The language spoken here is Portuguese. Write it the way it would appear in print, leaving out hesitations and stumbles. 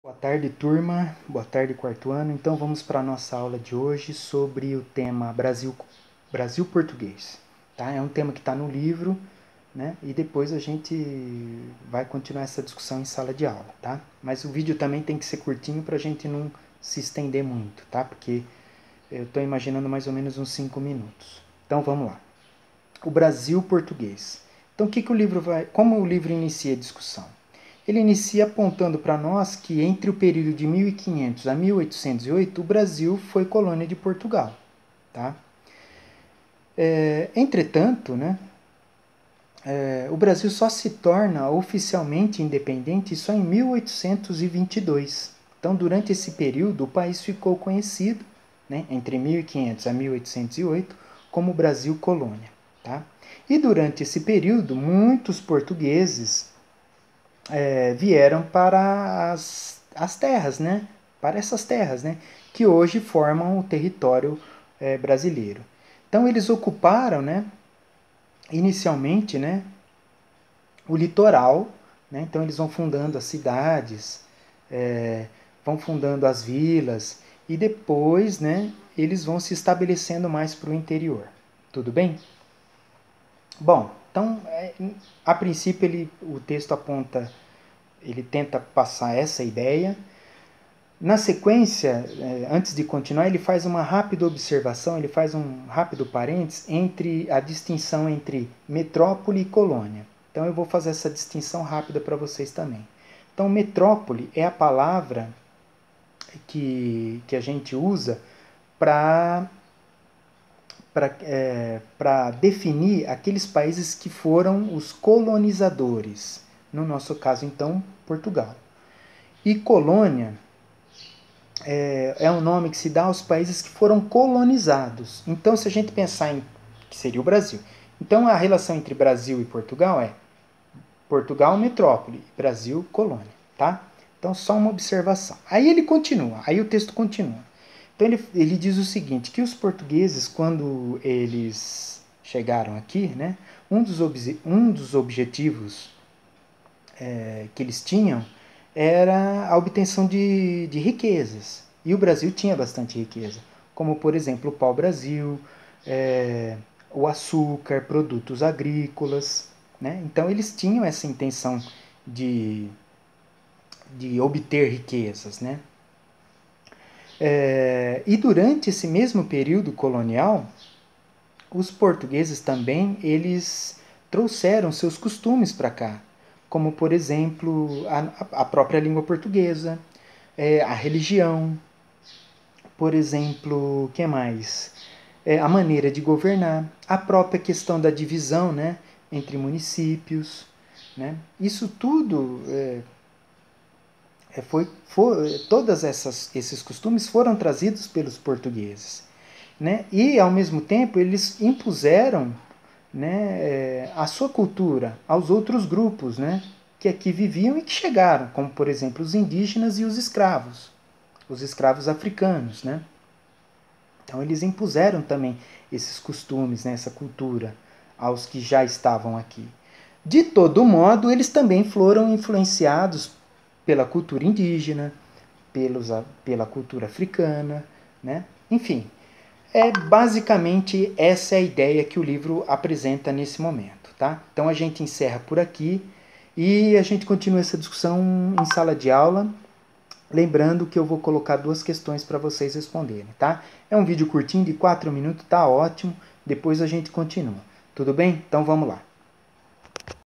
Boa tarde, turma. Boa tarde, quarto ano. Então vamos para a nossa aula de hoje sobre o tema Brasil Português. Tá? É um tema que está no livro, né? E depois a gente vai continuar essa discussão em sala de aula, tá? Mas o vídeo também tem que ser curtinho para a gente não se estender muito, tá? Porque eu estou imaginando mais ou menos uns 5 minutos. Então vamos lá. O Brasil Português. Então como o livro inicia a discussão? Ele inicia apontando para nós que entre o período de 1500 a 1808 o Brasil foi colônia de Portugal. Tá? Entretanto, né, o Brasil só se torna oficialmente independente só em 1822. Então, durante esse período, o país ficou conhecido, né, entre 1500 a 1808, como Brasil Colônia. Tá? E durante esse período, muitos portugueses vieram para as terras, né? Para essas terras, né? Que hoje formam o território brasileiro. Então eles ocuparam, né? Inicialmente, né? O litoral, né? Então eles vão fundando as cidades, vão fundando as vilas e depois, né? Eles vão se estabelecendo mais para o interior. Tudo bem? Bom, então a princípio o texto aponta, ele tenta passar essa ideia. Na sequência, antes de continuar, ele faz uma rápida observação, ele faz um rápido parênteses entre a distinção entre metrópole e colônia. Então eu vou fazer essa distinção rápida para vocês também. Então, metrópole é a palavra que a gente usa para definir aqueles países que foram os colonizadores. No nosso caso, então, Portugal. E colônia é um nome que se dá aos países que foram colonizados. Então, se a gente pensar em que seria o Brasil. Então, a relação entre Brasil e Portugal é Portugal metrópole, Brasil colônia, tá? Então, só uma observação. Aí ele continua, aí o texto continua. Então, ele diz o seguinte, que os portugueses, quando eles chegaram aqui, né, um dos objetivos que eles tinham era a obtenção de riquezas. E o Brasil tinha bastante riqueza, como, por exemplo, o pau-brasil, o açúcar, produtos agrícolas. Né? Então, eles tinham essa intenção de obter riquezas. Né? E durante esse mesmo período colonial, os portugueses também eles trouxeram seus costumes para cá, como, por exemplo, a própria língua portuguesa, a religião, por exemplo, o que mais? A maneira de governar, a própria questão da divisão, né, entre municípios. Né? Isso tudo, todos esses costumes foram trazidos pelos portugueses. Né? E, ao mesmo tempo, eles impuseram, né, a sua cultura aos outros grupos, né, que aqui viviam e que chegaram, como, por exemplo, os indígenas e os escravos africanos. Né? Então, eles impuseram também esses costumes, né, essa cultura, aos que já estavam aqui. De todo modo, eles também foram influenciados pela cultura indígena, pela cultura africana, né? Enfim, basicamente essa é a ideia que o livro apresenta nesse momento. Tá? Então a gente encerra por aqui e a gente continua essa discussão em sala de aula. Lembrando que eu vou colocar 2 questões para vocês responderem. Tá? É um vídeo curtinho de 4 minutos, tá ótimo. Depois a gente continua. Tudo bem? Então vamos lá.